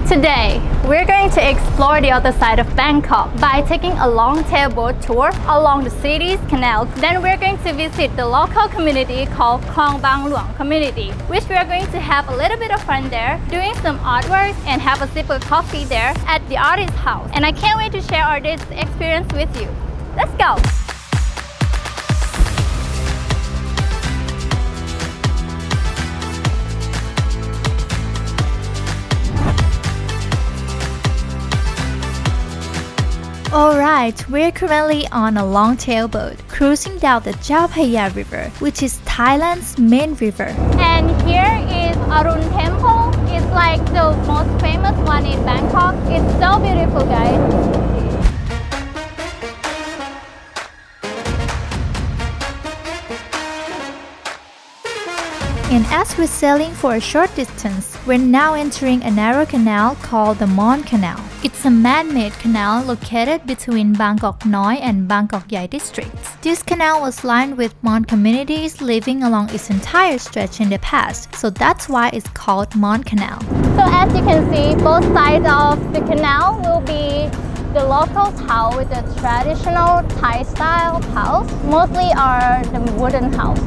Today, we're going to explore the other side of Bangkok by taking a long-tail boat tour along the city's canal. Then we're going to visit the local community called Klong Luang community, which we are going to have a little bit of fun there, doing some artwork and have a sip of coffee there at the artist's house. And I can't wait to share our this experience with you. Let's go! Alright, we're currently on a long-tail boat, cruising down the Chao Phraya River, which is Thailand's main river. And here is Arun Temple. It's like the most famous one in Bangkok. It's so beautiful, guys. And as we're sailing for a short distance, we're now entering a narrow canal called the Mon Canal. It's a man-made canal located between Bangkok Noi and Bangkok Yai districts. This canal was lined with Mon communities living along its entire stretch in the past, so that's why it's called Mon Canal. So as you can see, both sides of the canal will be the locals' house with the traditional Thai-style house. Mostly are the wooden house.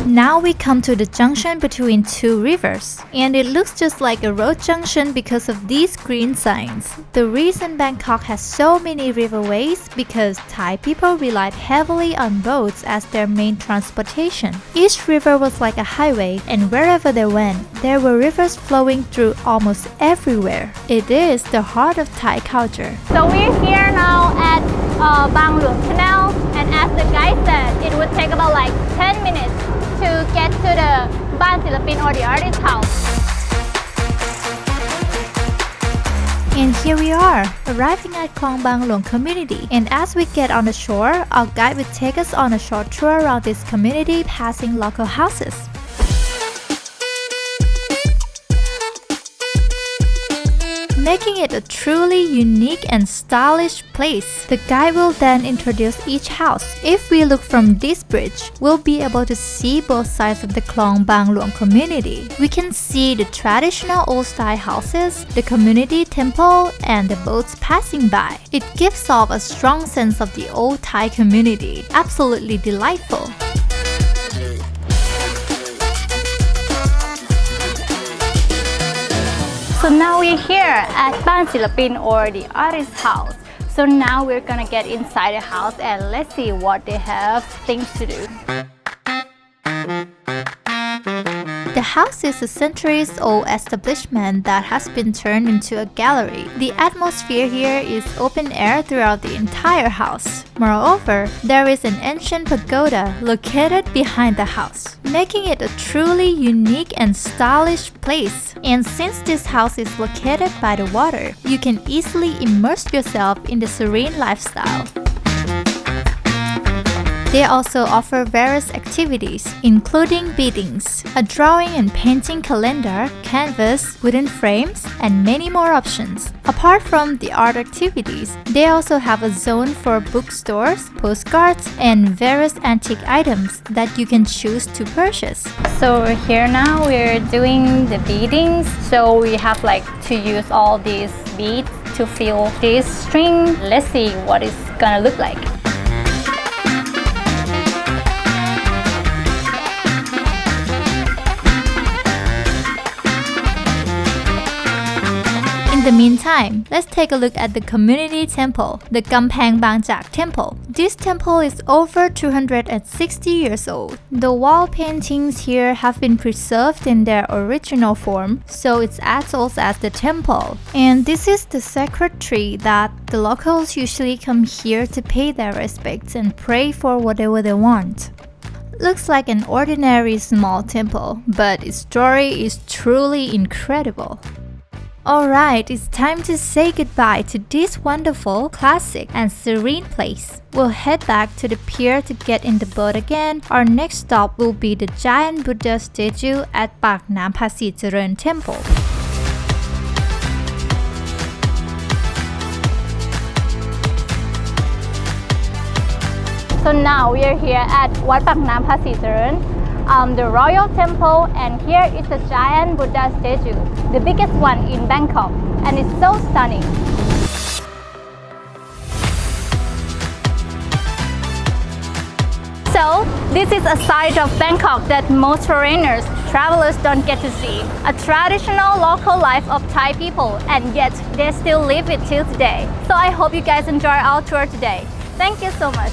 Now we come to the junction between two rivers, and it looks just like a road junction because of these green signs. The reason Bangkok has so many riverways because Thai people relied heavily on boats as their main transportation. Each river was like a highway, and wherever they went, there were rivers flowing through almost everywhere. It is the heart of Thai culture. So we're here now at Bang Luang Canal, and as the guide said, it would take about like 10 minutes to get to the Ban Silapin or the artist's house. And here we are, arriving at Kamphaeng Bangchak community. And as we get on the shore, our guide will take us on a short tour around this community, passing local houses. Making it a truly unique and stylish place. The guide will then introduce each house. If we look from this bridge, we'll be able to see both sides of the Klong Luang community. We can see the traditional old-style houses, the community temple, and the boats passing by. It gives off a strong sense of the old Thai community. Absolutely delightful. So now we're here at Ban Silapin or the artist's house. So now we're gonna get inside the house and let's see what they have things to do. The house is a centuries-old establishment that has been turned into a gallery. The atmosphere here is open air throughout the entire house. Moreover, there is an ancient pagoda located behind the house, making it a truly unique and stylish place. And since this house is located by the water, you can easily immerse yourself in the serene lifestyle. They also offer various activities, including beadings, a drawing and painting calendar, canvas, wooden frames, and many more options. Apart from the art activities, they also have a zone for bookstores, postcards, and various antique items that you can choose to purchase. So here now we're doing the beadings. So we have like to use all these beads to fill this string. Let's see what it's gonna look like. In the meantime, let's take a look at the community temple, the Kamphaeng Bangchak Temple. This temple is over 260 years old. The wall paintings here have been preserved in their original form, so it's as old as the temple. And this is the sacred tree that the locals usually come here to pay their respects and pray for whatever they want. Looks like an ordinary small temple, but its story is truly incredible. Alright, it's time to say goodbye to this wonderful, classic, and serene place. We'll head back to the pier to get in the boat again. Our next stop will be the giant Buddha statue at Pak Nam Phasi Serene Temple. So now we are here at Wat Pak Nam Phasi Serene. the royal temple, and here is a giant Buddha statue, the biggest one in Bangkok, and it's so stunning. So, this is a side of Bangkok that most foreigners, travelers don't get to see. A traditional local life of Thai people, and yet they still live it till today. So I hope you guys enjoy our tour today. Thank you so much.